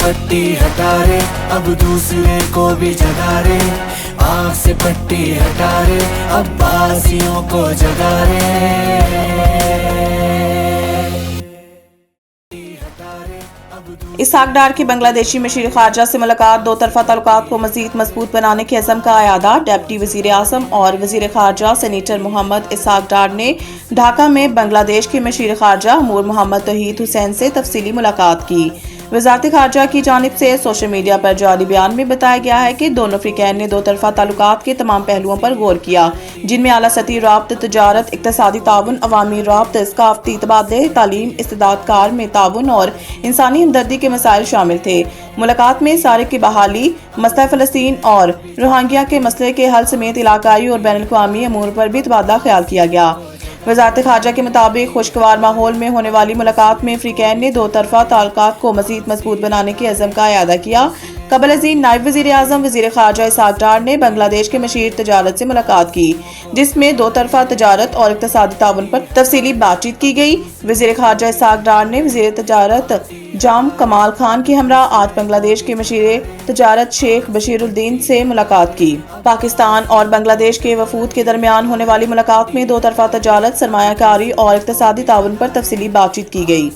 पट्टी हटा रे, अब दूसरे को भी जगा रे, आँख से पट्टी हटा रे, अब बासियों को जगा रे। इसहाक डार की बांग्लादेशी मशीर खारजा से मुलाकात, दो तरफा ताल्लुकात को मजीद मजबूत बनाने के अज़म का अयादा। डिप्टी वज़ीर आज़म और वज़ीर खारजा सेनेटर मोहम्मद इसहाक डार ने ढाका में बांग्लादेश के मशीर खारजा अमीर मोहम्मद तौहीद हुसैन से तफसीली मुलाकात की। वज़ारत खारजा की जानिब से सोशल मीडिया पर जारी बयान में बताया गया है कि दोनों अफ्रीकैन ने दो तरफा ताल्लुकात के तमाम पहलुओं पर गौर किया, जिनमें आला सतही राब्त, तजारत, इक़्तिसादी ताउन, अवामी राब्त, सकाफ़ती तबादले, तालीम, इस्तिदाद कार में ताउन और इंसानी हमदर्दी के मसाइल शामिल थे। मुलाकात में सारिक की बहाली, मसला फ़लस्तीन और रोहिंग्या के मसले के हल समेत इलाकाई और बैनुल अक़वामी अमूर पर भी तबादला ख्याल किया गया। वज़ारत खारजा के मुताबिक खुशगवार माहौल में होने वाली मुलाकात में अफ्रीकैन ने दो तरफा ताल्लुकात को मज़ीद मजबूत बनाने के अज़म का अयादा किया। कबल अज़ीम नायब वज़ीर आज़म वज़ीर खारजा इसहाक डार ने बांग्लादेश के मशीर तजारत से मुलाकात की, जिसमें दो तरफा तजारत और इक़्तिसादी ताउन पर तफसीली बातचीत की गई। वज़ीर खारजा इसहाक डार ने वज़ीर तजारत जाम कमाल खान की हमरा आज बांग्लादेश के मशीर तजारत शेख बशीरुद्दीन से मुलाकात की। पाकिस्तान और बांग्लादेश के वफूद के दरमियान होने वाली मुलाकात में दो तरफा तजारत, सरमायाकारी और इक़्तिसादी ताउन पर तफसीली बातचीत की गई।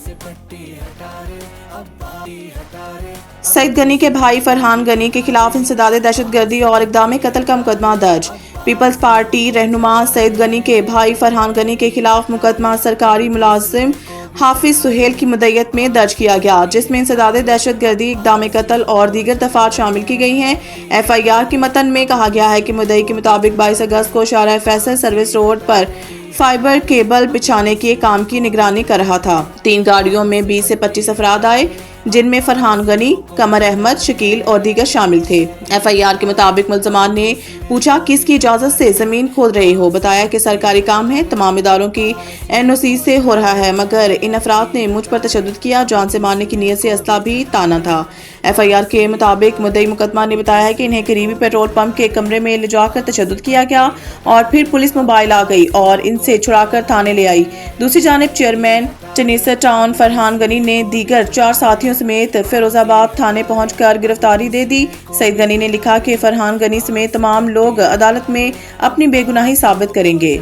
सईद गनी के भाई फरहान गनी के खिलाफ इंसदाद दहशतगर्दी और इक़दाम कत्ल का मुकदमा दर्ज। पीपल्स पार्टी रहनुमा सईद गनी के भाई फरहान गनी के खिलाफ मुकदमा सरकारी मुलाजिम हाफिज सुहेल की मुद्दत में दर्ज किया गया, जिसमें इंसदाद दहशतगर्दी, इक़दाम कत्ल और दीगर दफात शामिल की गई हैं। FIR की मतन में कहा गया है कि मुद्दई के मुताबिक 22 अगस्त को शाहराह फैसल सर्विस रोड पर फाइबर केबल बिछाने के काम की निगरानी कर रहा था। 3 गाड़ियों में 20 से 25 अफराद आए, जिनमें फरहान गनी, कमर अहमद, शकील और दीगर शामिल थे। FIR के मुताबिक मुल्ज़मान ने पूछा किसकी इजाज़त से ज़मीन खोद रहे हो, बताया कि सरकारी काम है, तमाम इदारों की NOC से हो रहा है, मगर इन अफराद ने मुझ पर तशद्दुद किया, जान से मारने की नीयत से असला भी ताना था। FIR के मुताबिक मुद्दई मुकदमा ने बताया है कि इन्हें करीबी पेट्रोल पंप के कमरे में ले जाकर तशद्दुद किया गया और फिर पुलिस मोबाइल आ गई और इनसे छुड़ाकर थाने ले आई। दूसरी जानिब चेयरमैन चनीसर टाउन फरहान गनी ने दीगर 4 साथियों समेत फिरोजाबाद थाने पहुंचकर गिरफ्तारी दे दी। सईद गनी ने लिखा कि फरहान गनी समेत तमाम लोग अदालत में अपनी बेगुनाही साबित करेंगे।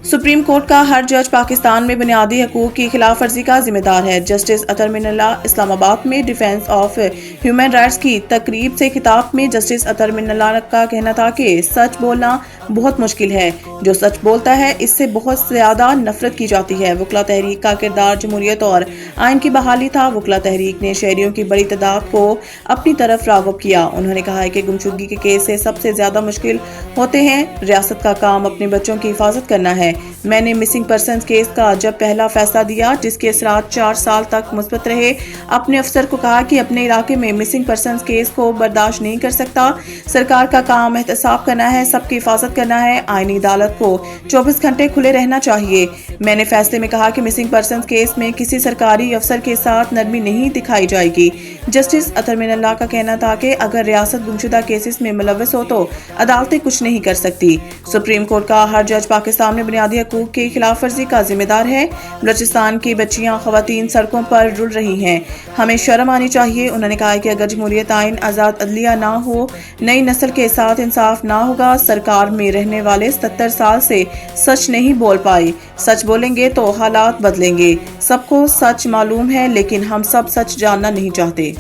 सुप्रीम कोर्ट का हर जज पाकिस्तान में बुनियादी हकूक की खिलाफ वर्जी का जिम्मेदार है। जस्टिस अतर मिनल्ला इस्लामाबाद में डिफेंस ऑफ ह्यूमन राइट्स की तकरीब से खिताब में जस्टिस अतर मिनल्ला का कहना था कि सच बोलना बहुत मुश्किल है, जो सच बोलता है इससे बहुत ज्यादा नफरत की जाती है। वकला तहरीक का किरदार जमहूरियत और आइन की बहाली था। वकला तहरीक ने शहरियों की बड़ी तादाद को अपनी तरफ राग़िब किया। उन्होंने कहा है कि गुमशुदगी के केस से सबसे ज्यादा मुश्किल होते हैं। रियासत का काम अपने बच्चों की हिफाजत करना है। मैंने मिसिंग पर्सन केस का जब पहला फैसला दिया, जिसके असरात 4 साल तक मुस्बत रहे, अपने अफसर को कहा कि अपने इलाके में मिसिंग पर्सन केस को बर्दाश्त नहीं कर सकता। सरकार का काम एहतसाब करना है, सबकी हिफाजत करना है। आईनी अदालत को 24 घंटे खुले रहना चाहिए। मैंने फैसले में कहा कि मिसिंग पर्सन केस में किसी सरकारी अफसर के साथ नरमी नहीं दिखाई जाएगी। जस्टिस अतर मिनल्ला का कहना था कि अगर रियासत गुमशुदा केसेस में मुलव्वस हो तो अदालतें कुछ नहीं कर सकती। सुप्रीम कोर्ट का हर जज पाकिस्तान में बुनियादी हकूक की खिलाफ वर्जी का जिम्मेदार है। बलूचिस्तान की बच्चियां, खवातीन सड़कों पर रुल रही हैं, हमें शर्म आनी चाहिए। उन्होंने कहा कि अगर जमहूरियत आइन, आज़ाद अदलिया ना हो, नई नस्ल के साथ इंसाफ ना होगा। सरकार में रहने वाले 77 साल से सच नहीं बोल पाए। सच बोलेंगे तो हालात बदलेंगे। सबको सच मालूम है, लेकिन हम सब सच जानना नहीं चाहते।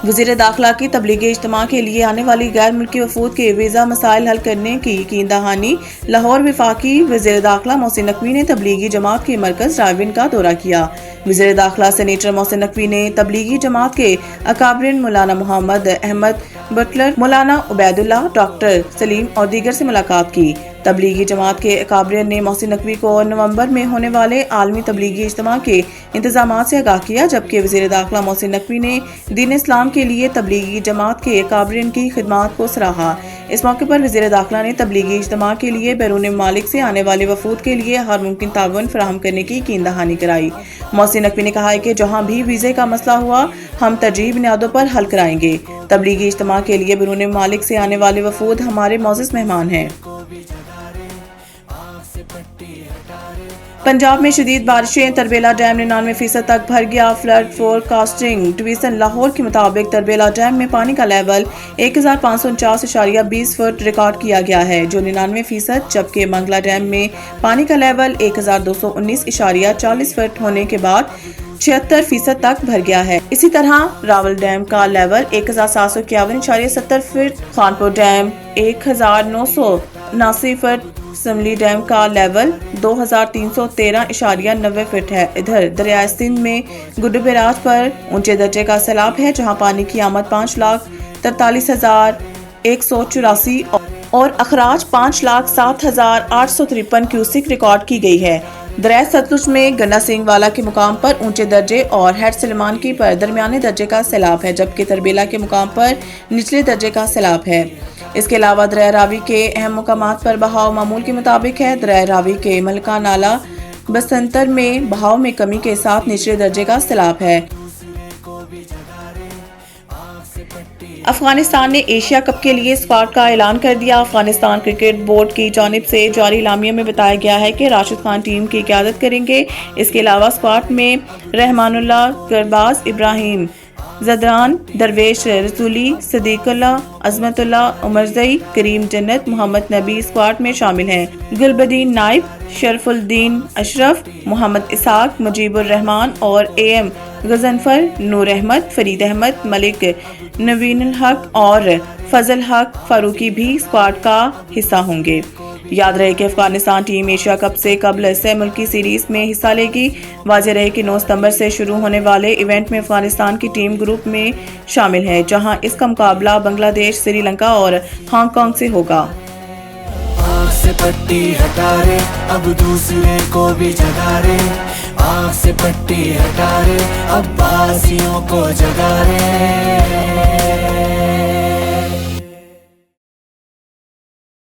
वज़ीर दाखिला की तबलीगी इज्तिमा के लिए आने वाली गैर मुल्की वफूद के वीज़ा मसाइल हल करने की यकीन दहानी। लाहौर वफाकी वज़ीर दाखिला मोहसिन नकवी ने तबलीगी जमात के मरकज़ रायविन का दौरा किया। वज़ीर दाखिला सेनेटर मोहसिन नकवी ने तबलीगी जमात के अकाबरिन मौलाना मोहम्मद अहमद बटलर, मौलाना उबैदुल्ला, डॉक्टर सलीम और दीगर से मुलाकात की। तबलीगी जमात के अकाबरिन ने मोहसिन नकवी को नवंबर में होने वाले आलमी तबलीगी इज्तिमा के इंतजामात से आगाह किया, जबकि वज़ीर दाखिला मोहसिन नकवी ने दीन इस्लाम के लिए तबलीगी जमात के अकाबरिन की खिदमात को सराहा। इस मौके पर वज़ीर दाखिला ने तबलीगी इज्तिमा के लिए बैरून ममालिक से आने वाले वफूद के लिए हर मुमकिन ताउन फराहम करने की यकीन दहानी कराई। मोहसिन नकवी ने कहा है कि जहाँ भी वीज़े का मसला हुआ, हम तरजीह बुनियादों पर हल कराएंगे। तबलीगी इज्तिमा के लिए बैरून ममालिक से आने वाले वफूद हमारे मोअज़्ज़ज़ मेहमान हैं। पंजाब में शदीद बारिशें, तरबेला डैम 99% तक भर गया। फ्लड फोरकास्टिंग डिवीजन लाहौर के मुताबिक तरबेला डैम में पानी का लेवल 1549.20 फुट रिकॉर्ड किया गया है, जो 99%, जबकि मंगला डैम में पानी का लेवल 1219.40 फुट होने के बाद 76% तक भर गया है। इसी तरह रावल डैम का level 1751.70 foot, Khanpur dam 1979 foot, Samli dam का लेवल 2313.90 फुट है। इधर दरियाए सिंध में गुड्डू बैराज पर ऊंचे दर्जे का सैलाब है, जहां पानी की आमद 5,43,184 और अखराज 5,07,853 क्यूसिक रिकॉर्ड की गई है। दरिया सतलुज में गन्ना सिंह वाला के मुकाम पर ऊंचे दर्जे और हेड सलेमान की पर दरमियाने दर्जे का सैलाब है, जबकि तरबेला के मुकाम पर निचले दर्जे का सैलाब है। इसके अलावा दरिया रावी के अहम मुकामात पर बहाव मामूल के मुताबिक है। दरिया रावी के मलका नाला बसंतर में बहाव में कमी के साथ निचले दर्जे का सैलाब है। अफगानिस्तान ने एशिया कप के लिए स्क्वाड का ऐलान कर दिया। अफगानिस्तान क्रिकेट बोर्ड की जानिब से जारी इलामिया में बताया गया है कि राशिद खान टीम की क़यादत करेंगे। इसके अलावा स्क्वाड में रहमानुल्लाह, गुरबाज इब्राहिम, जदरान, दरवेश रसूली, सदीकुल्लाह, अजमतुल्लाह, उमरजई, करीम जन्नत, मोहम्मद नबी स्क्वाड में शामिल हैं। गुलबदीन नाइब, शरफुद्दीन अशरफ, मोहम्मद इसाक, मुजीबुर रहमान और AM गजनफर, नूर अहमद, फरीद अहमद, मलिक, नवीनुल हक और फजल हक फारूकी भी स्क्वाड का हिस्सा होंगे। याद रहे कि अफगानिस्तान टीम एशिया कप से कबल से मुल्की सीरीज में हिस्सा लेगी। वाज़ेह रहे कि 9 सितंबर से शुरू होने वाले इवेंट में अफगानिस्तान की टीम ग्रुप में शामिल है, जहां इसका मुकाबला बांग्लादेश, श्रीलंका और हांगकांग से होगा। आँख से पट्टी हटा रे, अब दूसरे को भी जगा रे। आँख से पट्टी हटा रे, अब बासियों को जगा रे।